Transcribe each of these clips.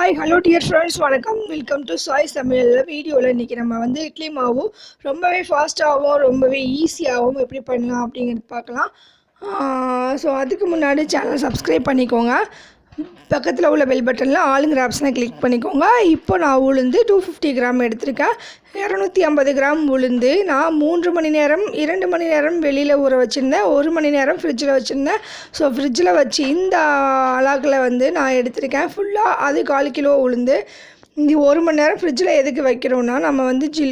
Hi, hello dear friends, வணக்கம். Welcome to Sai சமையல். வீடியோவில் இன்றைக்கி நம்ம இட்லி மாவு ரொம்பவே ஃபாஸ்ட்டாகவும் ரொம்பவே ஈஸியாகவும் எப்படி பண்ணலாம் அப்படிங்கிறது பார்க்கலாம். ஸோ அதுக்கு முன்னாடி சேனல் சப்ஸ்கிரைப் பண்ணிக்கோங்க. பக்கத்தில் உள்ள பெல் பட்டனில் ஆளுங்கிற ஆப்ஷனை கிளிக் பண்ணிக்கோங்க. இப்போ நான் உளுந்து 250 கிராம் எடுத்திருக்கேன். 250 கிராம் உளுந்து நான் 3 மணி நேரம் 2 மணி நேரம் வெளியில் ஊற வச்சுருந்தேன். 1 மணி நேரம் ஃப்ரிட்ஜில் வச்சுருந்தேன். ஸோ ஃப்ரிட்ஜில் வச்சு இந்த அளவில் நான் எடுத்திருக்கேன் ஃபுல்லாக. அது 1/4 கிலோ உளுந்து. இது 1 மணி நேரம் ஃப்ரிட்ஜில் எதுக்கு வைக்கிறோன்னா நம்ம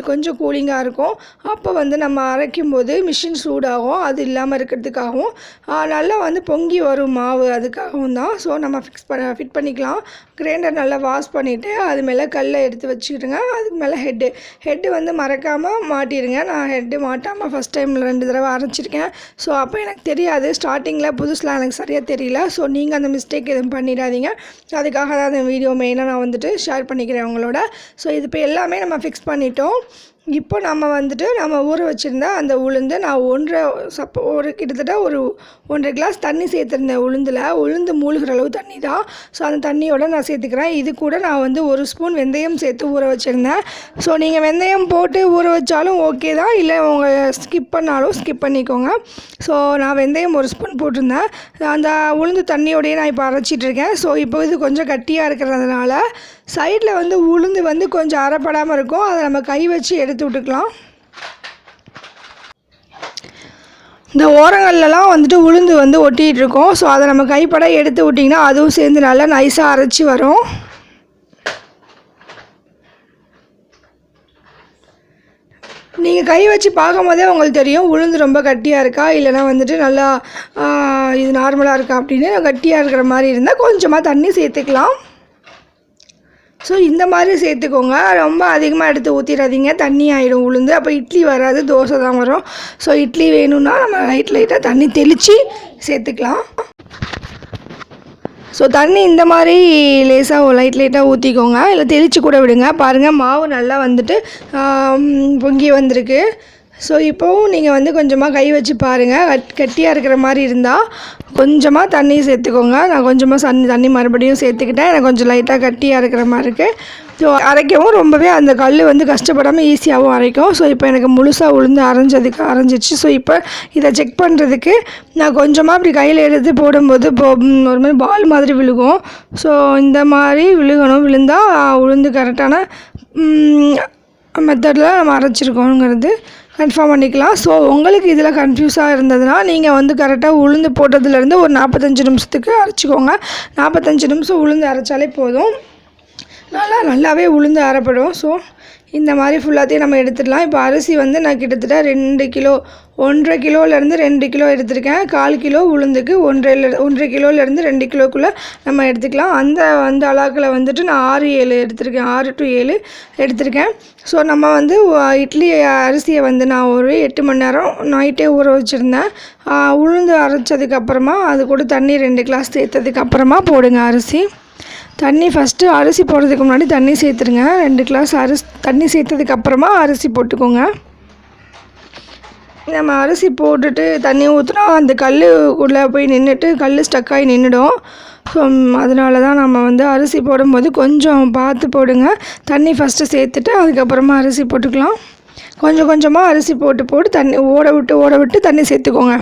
கொஞ்சம் கூலிங்காக இருக்கும். அப்போ நம்ம அரைக்கும்போது மிஷின் சூடாகும், அது இல்லாமல் இருக்கிறதுக்காகவும் நல்லா பொங்கி வரும் மாவு, அதுக்காகவும் தான். ஸோ நம்ம ஃபிட் பண்ணிக்கலாம். கிரைண்டர் நல்லா வாஷ் பண்ணிவிட்டு அது மேலே கல்லை எடுத்து வச்சுக்கிடுங்க. அதுக்கு மேலே ஹெட்டு மறக்காமல் மாட்டிடுங்க. நான் ஹெட்டு மாட்டாமல் ஃபஸ்ட் டைமில் 2 தடவை அரைச்சிருக்கேன். ஸோ அப்போ எனக்கு தெரியாது, ஸ்டார்டிங்கில் புதுசில் எனக்கு சரியாக தெரியல. ஸோ நீங்கள் அந்த மிஸ்டேக் எதுவும் பண்ணிடாதீங்க. அதுக்காக தான் அந்த வீடியோ மெயினாக நான் ஷேர் பண்ணிக்கிறேன் உங்களோட. ஸோ இது இப்போ எல்லாமே நம்ம ஃபிக்ஸ் பண்ணிட்டோம். இப்போ நம்ம ஊற வச்சுருந்தா அந்த உளுந்து நான் கிட்டத்தட்ட ஒரு 1.5 கிளாஸ் தண்ணி சேர்த்துருந்தேன். உளுந்து மூழ்கிற அளவு தண்ணி தான். ஸோ அந்த தண்ணியோடு நான் சேர்த்துக்கிறேன். இது கூட நான் 1 ஸ்பூன் வெந்தயம் சேர்த்து ஊற வச்சுருந்தேன். ஸோ நீங்கள் வெந்தயம் போட்டு ஊற வச்சாலும் ஓகே தான், இல்லை உங்கள் ஸ்கிப் பண்ணிக்கோங்க. ஸோ நான் வெந்தயம் 1 ஸ்பூன் போட்டிருந்தேன். அந்த உளுந்து தண்ணியோடையே நான் இப்போ அரைச்சிட்ருக்கேன். ஸோ இப்போ இது கொஞ்சம் கட்டியாக இருக்கிறதுனால சைடில் உளுந்து கொஞ்சம் அரைப்படாமல் இருக்கும். அதை நம்ம கை வச்சு எடுத்து விட்டுக்கலாம். இந்த ஓரங்கள்லாம் உளுந்து ஒட்டிகிட்டு இருக்கும். ஸோ அதை நம்ம கைப்பட எடுத்து விட்டிங்கன்னா அதுவும் சேர்ந்து நல்லா நைஸாக அரைச்சி வரும். நீங்கள் கை வச்சு பார்க்கும் போதே உங்களுக்கு தெரியும் உளுந்து ரொம்ப கட்டியாக இருக்கா, இல்லைனா நல்லா இது நார்மலாக இருக்கா அப்படின்னு. கட்டியாக இருக்கிற மாதிரி இருந்தால் கொஞ்சமாக தண்ணி சேர்த்துக்கலாம். ஸோ இந்த மாதிரி சேர்த்துக்கோங்க. ரொம்ப அதிகமாக எடுத்து ஊற்றிடாதீங்க, தண்ணி ஆகிடும் உளுந்து. அப்போ இட்லி வராது, தோசை தான் வரும். ஸோ இட்லி வேணும்னா நம்ம லைட்டாக தண்ணி தெளித்து சேர்த்துக்கலாம். ஸோ தண்ணி இந்த மாதிரி லேசாக லைட்டாக ஊற்றிக்கோங்க, இல்லை தெளித்து கூட விடுங்க. பாருங்கள், மாவு நல்லா பொங்கி வந்திருக்கு. ஸோ இப்போவும் நீங்கள் கொஞ்சமாக கை வச்சு பாருங்கள். கட்டியாக இருக்கிற மாதிரி இருந்தால் கொஞ்சமாக தண்ணி சேர்த்துக்கோங்க. நான் கொஞ்சமாக தண்ணி மறுபடியும் சேர்த்துக்கிட்டேன். எனக்கு கொஞ்சம் லைட்டாக கட்டியாக இருக்கிற மாதிரி இருக்குது. ஸோ அரைக்கவும் ரொம்பவே அந்த கல் கஷ்டப்படாமல் ஈஸியாகவும் அரைக்கும். ஸோ இப்போ எனக்கு முழுசாக உளுந்து அரைஞ்சிச்சு. ஸோ இப்போ இதை செக் பண்ணுறதுக்கு நான் கொஞ்சமாக அப்படி கையில் எடுத்து போடும்போது ஒரு மாதிரி பால் மாதிரி விழுகும். ஸோ இந்த மாதிரி விழுந்தால் உளுந்து கரெக்டான மெத்தடில் நம்ம அரைச்சிருக்கோங்கிறது கன்ஃபார்ம் பண்ணிக்கலாம். ஸோ உங்களுக்கு இதில் கன்ஃபியூஸாக இருந்ததுன்னா நீங்கள் கரெக்டாக உளுந்து போட்டதுலேருந்து ஒரு 45 நிமிஷத்துக்கு அரைச்சிக்கோங்க. 45 நிமிஷம் உளுந்து அரைச்சாலே போதும், நல்லாவே உளுந்து அரைப்படும். ஸோ இந்த மாதிரி ஃபுல்லாத்தையும் நம்ம எடுத்துடலாம். இப்போ அரிசி நான் கிட்டத்தட்ட 2 கிலோ 1.5 கிலோலேருந்து 2 கிலோ எடுத்திருக்கேன். 1/4 கிலோ உளுந்துக்கு 1.5 கிலோலேருந்து 2 கிலோக்குள்ளே நம்ம எடுத்துக்கலாம். அந்த அளவுக்குள்ள நான் 6 to 7 எடுத்திருக்கேன். ஸோ நம்ம இட்லி அரிசியை நான் ஒரு 8 மணி நேரம் நைட்டே ஊற வச்சுருந்தேன். உளுந்து அரைச்சதுக்கப்புறமா அது கூட தண்ணி 2 கிளாஸ் சேர்த்ததுக்கப்புறமா போடுங்க அரிசி. தண்ணி ஃபஸ்ட்டு அரிசி போடுறதுக்கு முன்னாடி தண்ணி சேர்த்துருங்க. 2 கிளாஸ் தண்ணி சேர்த்ததுக்கப்புறமா அரிசி போட்டுக்கோங்க. நம்ம அரிசி போட்டுட்டு தண்ணி ஊற்றினா அந்த கல்லுக்குள்ளே போய் நின்றுட்டு கல் ஸ்டக்காகி நின்றுடும். ஸோ அதனால தான் நம்ம அரிசி போடும்போது கொஞ்சம் பார்த்து போடுங்க. தண்ணி ஃபஸ்ட்டு சேர்த்துட்டு அதுக்கப்புறமா அரிசி போட்டுக்கலாம். கொஞ்சமாக அரிசி போட்டு தண்ணி ஓட விட்டு தண்ணி சேர்த்துக்கோங்க.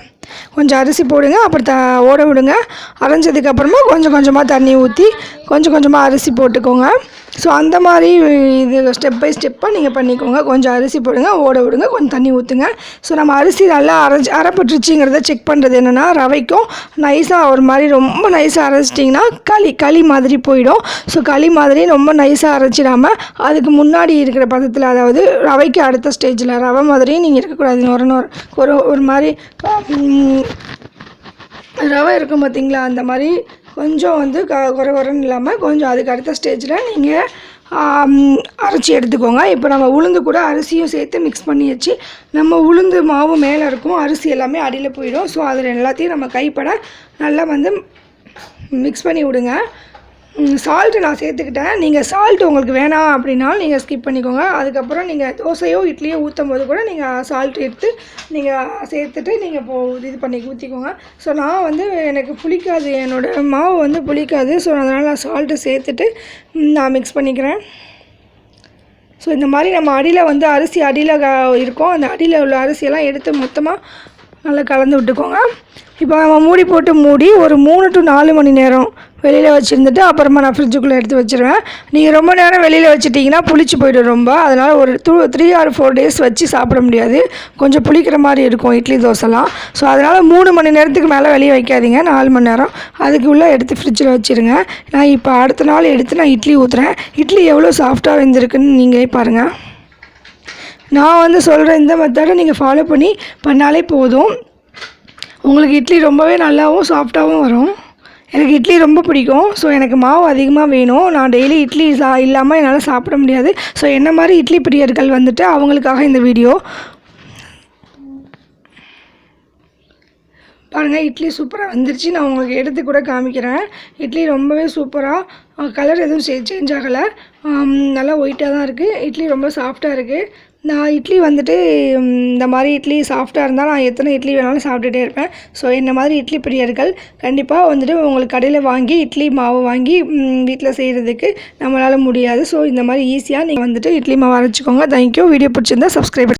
கொஞ்சம் அரிசி போடுங்க, அப்புறம் ஓட விடுங்க. அரைஞ்சதுக்கப்புறமா கொஞ்சமாக தண்ணி ஊற்றி கொஞ்சமாக அரிசி போட்டுக்கோங்க. ஸோ அந்த மாதிரி இது ஸ்டெப் பை ஸ்டெப்பாக நீங்கள் பண்ணிக்கோங்க. கொஞ்சம் அரிசி போடுங்க, ஓட விடுங்க, கொஞ்சம் தண்ணி ஊற்றுங்க. ஸோ நம்ம அரிசி நல்லா அரைப்பட்டுருச்சுங்கிறத செக் பண்ணுறது என்னென்னா, ரவைக்கும் நைஸாக ஒரு மாதிரி ரொம்ப நைஸாக அரைச்சிட்டிங்கன்னா களி மாதிரி போயிடும். ஸோ களி மாதிரி ரொம்ப நைஸாக அரைச்சிடாமல் அதுக்கு முன்னாடி இருக்கிற பதத்தில், அதாவது ரவைக்கு அடுத்த ஸ்டேஜில் ரவை மாதிரியும் நீங்கள் இருக்கக்கூடாது. ஒரு மாதிரி ரவை இருக்கும் பார்த்திங்களா, அந்த மாதிரி கொஞ்சம் குறன்னு இல்லாமல் கொஞ்சம் அதுக்கு அடுத்த ஸ்டேஜில் நீங்கள் அரைச்சி எடுத்துக்கோங்க. இப்போ நம்ம உளுந்து கூட அரிசியும் சேர்த்து மிக்ஸ் பண்ணியாச்சு. நம்ம உளுந்து மாவு மேலே இருக்கும், அரிசி எல்லாமே அடியில் போயிடும். ஸோ அதில் எல்லாத்தையும் நம்ம கைப்பட நல்லா மிக்ஸ் பண்ணி விடுங்க. சால்ட்டு நான் சேர்த்துக்கிட்டேன். நீங்கள் சால்ட்டு உங்களுக்கு வேணாம் அப்படின்னாலும் நீங்கள் ஸ்கிப் பண்ணிக்கோங்க. அதுக்கப்புறம் நீங்கள் தோசையோ இட்லியோ ஊற்றும் போது கூட நீங்கள் சால்ட் எடுத்து நீங்கள் சேர்த்துட்டு நீங்கள் இது பண்ணி ஊற்றிக்கோங்க. ஸோ நான் வந்து எனக்கு புளிக்காது, என்னோடய மாவு வந்து புளிக்காது. ஸோ அதனால் நான் சால்ட்டு சேர்த்துட்டு நான் மிக்ஸ் பண்ணிக்கிறேன். ஸோ இந்த மாதிரி நம்ம அடியில் வந்து அரிசி அடியில் இருக்கும், அந்த அடியில் உள்ள அரிசியெல்லாம் எடுத்து மொத்தமாக நல்லா கலந்து விட்டுக்கோங்க. இப்போ நம்ம மூடி ஒரு 3 to 4 மணி நேரம் வெளியில் வச்சுருந்துட்டு அப்புறமா நான் ஃப்ரிட்ஜுக்குள்ளே எடுத்து வச்சுருவேன். நீங்கள் ரொம்ப நேரம் வெளியில் வச்சுட்டிங்கன்னா புளிச்சு போய்டும் ரொம்ப. அதனால் ஒரு 3 or 4 days வச்சு சாப்பிட முடியாது, கொஞ்சம் புளிக்கிற மாதிரி இருக்கும் இட்லி தோசைலாம். ஸோ அதனால் 3 மணி நேரத்துக்கு மேலே வெளியே வைக்காதீங்க, 4 மணி நேரம் அதுக்குள்ளே எடுத்து ஃப்ரிட்ஜில் வச்சுருங்க. நான் இப்போ அடுத்த நாள் எடுத்து நான் இட்லி ஊற்றுறேன். இட்லி எவ்வளோ சாஃப்டாக வெந்திருக்குன்னு நீங்களே பாருங்கள். நான் வந்து சொல்கிற இந்த மெத்தடை நீங்கள் ஃபாலோ பண்ணாலே போதும், உங்களுக்கு இட்லி ரொம்பவே நல்லாவும் சாஃப்டாகவும் வரும். எனக்கு இட்லி ரொம்ப பிடிக்கும். ஸோ எனக்கு மாவு அதிகமாக வேணும். நான் டெய்லி இட்லி இல்லாமல் என்னால் சாப்பிட முடியாது. ஸோ என்ன மாதிரி இட்லி பிரியர்கள் வந்துட்டு அவங்களுக்காக இந்த வீடியோ பாருங்கள். இட்லி சூப்பராக வந்துருச்சு. நான் உங்களுக்கு எடுத்து கூட காமிக்கிறேன். இட்லி ரொம்பவே சூப்பராக, கலர் எதுவும் சேஞ்ச் ஆகலை, நல்லா ஒயிட்டாக தான் இருக்குது. இட்லி ரொம்ப சாஃப்டாக இருக்குது. நான் இட்லி வந்துட்டு இந்த மாதிரி இட்லி சாஃப்டாக இருந்தால் நான் எத்தனை இட்லி வேணாலும் சாப்பிட்டுட்டே இருப்பேன். ஸோ என்ன மாதிரி இட்லி பிரியர்கள் கண்டிப்பாக வந்துட்டு உங்களுக்கு கடையில் வாங்கி இட்லி மாவு வாங்கி வீட்டில் செய்கிறதுக்கு நம்மளால் முடியாது. ஸோ இந்த மாதிரி ஈஸியாக நீங்கள் வந்துட்டு இட்லி மாவு அரைச்சிக்கோங்க. தேங்க்யூ. வீடியோ பிடிச்சிருந்தா சப்ஸ்கிரைப்